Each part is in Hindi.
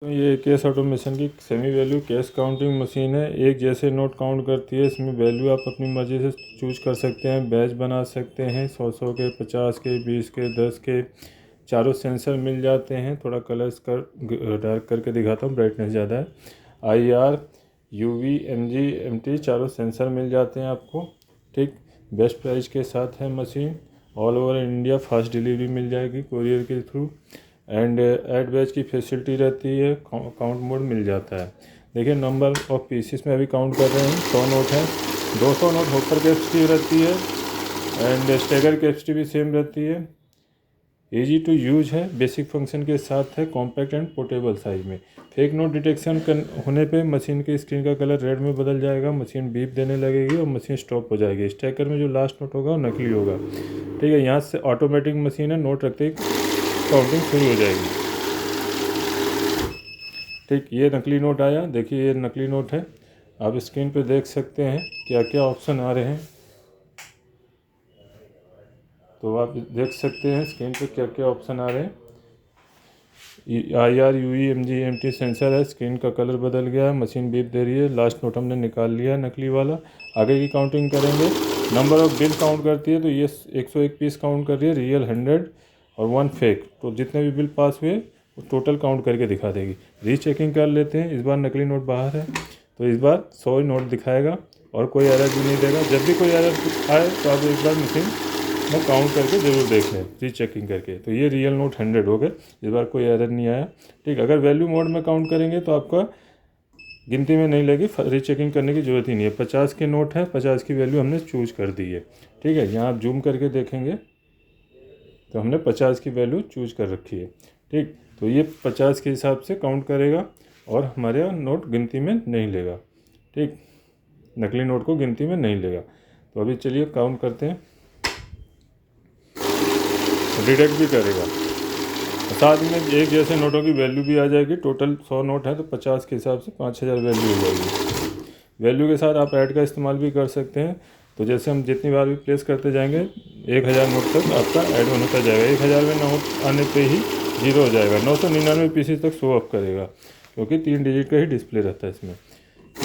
तो ये केस ऑटोमेशन की semi value cash counting machine है। एक जैसे नोट काउंट करती है। इसमें वैल्यू आप अपनी मर्ज़ी से चूज कर सकते हैं, बैच बना सकते हैं, 100 के, 50 के, 20 के, 10 के। चारों सेंसर मिल जाते हैं। थोड़ा कलर्स कर डार्क करके दिखाता हूँ, ब्राइटनेस ज़्यादा है। IR, UV, MG, MT चारों सेंसर मिल जाते हैं आपको। ठीक, बेस्ट प्राइस के साथ है machine. All over India fast delivery मिल जाएगी कोरियर के थ्रू। एंड ऐड बैच की फैसिलिटी रहती है। काउंट मोड मिल जाता है। देखिए नंबर ऑफ पीसेस में अभी काउंट कर रहे हैं। 100 नोट है, 200 नोट होपर कैपेसिटी रहती है एंड स्टेगर कैपेसिटी भी सेम रहती है। इजी टू यूज है, बेसिक फंक्शन के साथ है, कॉम्पैक्ट एंड पोर्टेबल साइज में। फेक नोट डिटेक्शन होने पे मशीन की स्क्रीन का कलर रेड में बदल जाएगा, मशीन बीप देने लगेगी और मशीन स्टॉप हो जाएगी। स्टेकर में जो लास्ट नोट होगा वो नकली होगा। ठीक है, यहाँ से ऑटोमेटिक मशीन है, नोट रखते ही काउंटिंग शुरू हो जाएगी। ठीक, ये नकली नोट आया। देखिए ये नकली नोट है। आप स्क्रीन पे देख सकते हैं क्या क्या ऑप्शन आ रहे हैं। तो आप देख सकते हैं स्क्रीन पे क्या क्या ऑप्शन आ रहे हैं। IR, UV, MG, MT sensor है। स्क्रीन का कलर बदल गया है, मशीन बीप दे रही है, लास्ट नोट हमने निकाल लिया है नकली वाला। आगे की काउंटिंग करेंगे। नंबर ऑफ बिल काउंट करती है, तो ये 101 पीस काउंट कर रही है, रियल 100 और 1 फेक। तो जितने भी बिल पास हुए वो टोटल काउंट करके दिखा देगी। रीचेकिंग कर लेते हैं। इस बार नकली नोट बाहर है, तो इस बार 100 नोट दिखाएगा और कोई एरर भी नहीं देगा। जब भी कोई एरर आए तो आप एक बार मशीन में काउंट करके ज़रूर देख लें, रीचेकिंग करके। तो ये रियल नोट 100 हो गए, इस बार कोई एरर नहीं आया। ठीक, अगर वैल्यू मोड में काउंट करेंगे तो आपका गिनती में नहीं लगी, रीचेकिंग करने की ज़रूरत ही नहीं है। 50 के नोट है, 50 की वैल्यू हमने चूज कर दी है। ठीक है, यहाँ आप जूम करके देखेंगे तो हमने 50 की वैल्यू चूज कर रखी है। ठीक, तो ये 50 के हिसाब से काउंट करेगा और हमारे यहाँ नोट गिनती में नहीं लेगा। ठीक, नकली नोट को गिनती में नहीं लेगा। तो अभी चलिए काउंट करते हैं। डिटेक्ट भी करेगा, साथ में एक जैसे नोटों की वैल्यू भी आ जाएगी। टोटल 100 नोट है तो 50 के हिसाब से 5000 वैल्यू हो जाएगी। वैल्यू के साथ आप ऐड का इस्तेमाल भी कर सकते हैं। तो जैसे हम जितनी बार भी प्लेस करते जाएंगे 1000 नोट तक आपका ऐड ऑन होता जाएगा। 1000 में नोट आने पे ही 0 हो जाएगा। 999 पीसेस तक शो अप करेगा, क्योंकि 3 डिजिट का ही डिस्प्ले रहता है इसमें।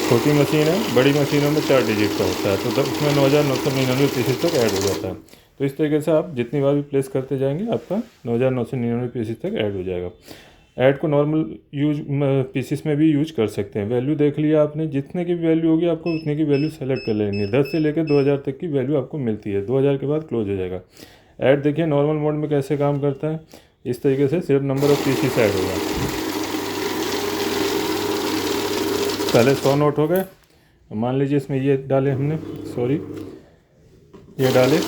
छोटी मशीन है, बड़ी मशीनों में 4 डिजिट का होता है, तो उसमें 9999 पीसेस तक ऐड हो जाता है। तो इस तरीके से आप जितनी बार भी प्लेस करते जाएंगे आपका 9999 पीसेस तक ऐड हो जाएगा। ऐड को नॉर्मल यूज पीसेस में भी यूज कर सकते हैं। वैल्यू देख लिया आपने, जितने की वैल्यू होगी आपको उतने की वैल्यू सेलेक्ट कर लेनी है। 10 से लेकर 2000 तक की वैल्यू आपको मिलती है, 2000 के बाद क्लोज हो जाएगा। ऐड देखिए नॉर्मल मोड में कैसे काम करता है। इस तरीके से सिर्फ नंबर ऑफ पीसेस ऐड होगा। पहले 100 नोट हो गए, मान लीजिए इसमें ये डाले हमने, सॉरी ये डाले।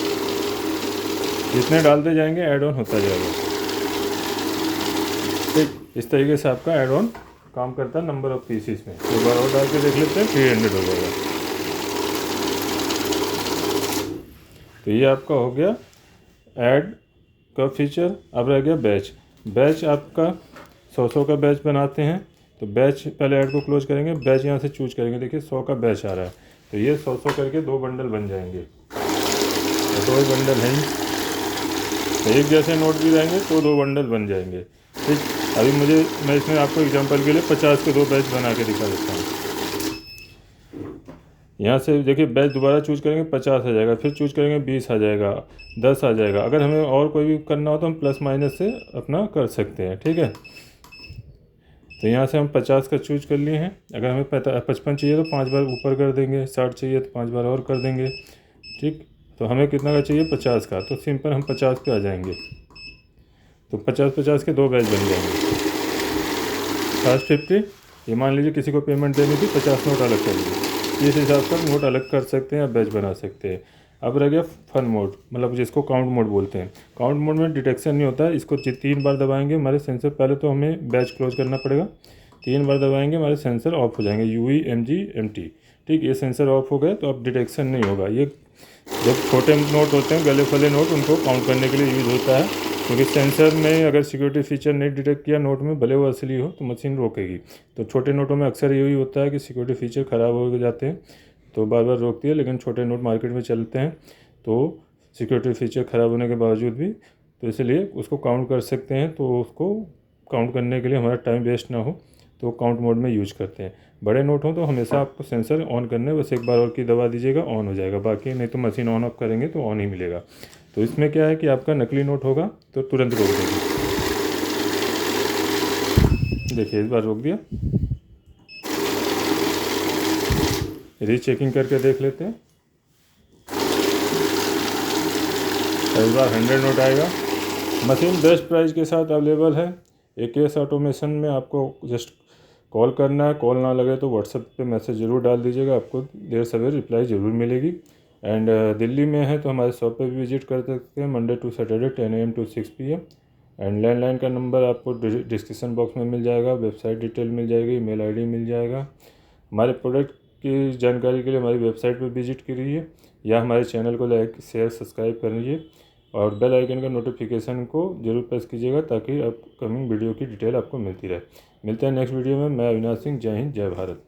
जितने डालते जाएंगे ऐड ऑन होता जाएगा। ठीक, इस तरीके से आपका ऐड ऑन काम करता है नंबर ऑफ पीसीस में। एक बार और डाल के देख लेते हैं, 300 हो जाएगा। तो ये आपका हो गया ऐड का फीचर। अब रह गया बैच। बैच आपका 100 का बैच बनाते हैं, तो बैच पहले ऐड को क्लोज करेंगे, बैच यहाँ से चूज करेंगे। देखिए 100 का बैच आ रहा है, तो ये 100 करके 2 बंडल बन जाएंगे। तो 2 बंडल हैं, तो एक जैसे नोट भी रहेंगे तो 2 बंडल बन जाएंगे। ठीक, अभी मैं इसमें आपको एग्जांपल के लिए 50 के 2 बैच बना के दिखा देता हूँ। यहाँ से देखिए बैच दोबारा चूज करेंगे 50 आ जाएगा, फिर चूज करेंगे 20 आ जाएगा, 10 आ जाएगा। अगर हमें और कोई भी करना हो तो हम प्लस माइनस से अपना कर सकते हैं। ठीक है, तो यहाँ से हम 50 का चूज कर लिए हैं। अगर हमें 55 चाहिए तो 5 बार ऊपर कर देंगे, 60 चाहिए तो 5 बार और कर देंगे। ठीक, तो हमें कितना का चाहिए 50 का, तो सिंपल हम 50 पे आ जाएंगे। तो 50 के 2 बैच बन जाएंगे। फर्स्ट 50, ये मान लीजिए किसी को पेमेंट देनी थी, 50 नोट अलग कर लिए। इस हिसाब से नोट अलग कर सकते हैं या बैच बना सकते हैं। अब रह गया फन मोड, मतलब जिसको काउंट मोड बोलते हैं। काउंट मोड में डिटेक्शन नहीं होता है। इसको 3 बार दबाएंगे हमारे सेंसर, पहले तो हमें बैच क्लोज करना पड़ेगा। 3 बार दबाएंगे हमारे सेंसर ऑफ हो जाएंगे, UV, MG, MT। ठीक, ये सेंसर ऑफ हो गए तो अब डिटेक्शन नहीं होगा। ये जब छोटे नोट होते हैं, गले फले नोट, उनको काउंट करने के लिए यूज़ होता है, क्योंकि सेंसर में अगर सिक्योरिटी फीचर नहीं डिटेक्ट किया नोट में, भले वो असली हो, तो मशीन रोकेगी। तो छोटे नोटों में अक्सर यही होता है कि सिक्योरिटी फीचर ख़राब हो जाते हैं तो बार बार रोकती है। लेकिन छोटे नोट मार्केट में चलते हैं तो सिक्योरिटी फीचर ख़राब होने के बावजूद भी, तो इसलिए उसको काउंट कर सकते हैं। तो उसको काउंट करने के लिए हमारा टाइम वेस्ट ना हो तो काउंट मोड में यूज करते हैं। बड़े नोट हो तो हमेशा आपको सेंसर ऑन करना है, बस एक बार और की दबा दीजिएगा ऑन हो जाएगा, बाकी नहीं तो मशीन ऑन ऑफ करेंगे तो ऑन ही मिलेगा। तो इसमें क्या है कि आपका नकली नोट होगा तो तुरंत रोक देगी। देखिए इस बार रोक दिया। रीचेकिंग करके देख लेते हैं। इस बार 100 नोट आएगा। मशीन बेस्ट प्राइस के साथ अवेलेबल है। AKS ऑटोमेशन में आपको जस्ट कॉल करना है, कॉल ना लगे तो व्हाट्सएप पे मैसेज ज़रूर डाल दीजिएगा, आपको देर सवेर रिप्लाई ज़रूर मिलेगी। एंड दिल्ली में है तो हमारे शॉप पे भी विजिट कर सकते हैं, Monday to Saturday 10 AM to 6 PM। And landline का नंबर आपको डिस्क्रिप्शन बॉक्स में मिल जाएगा, वेबसाइट डिटेल मिल जाएगी, ईमेल ID मिल जाएगा। हमारे प्रोडक्ट की जानकारी के लिए हमारी वेबसाइट पर विजिट करिए या हमारे चैनल को लाइक शेयर सब्सक्राइब करिए और बेल आइकन का नोटिफिकेशन को जरूर प्रेस कीजिएगा ताकि अपकमिंग वीडियो की डिटेल आपको मिलती रहे। मिलते हैं नेक्स्ट वीडियो में। मैं अविनाश सिंह। जय हिंद, जय भारत।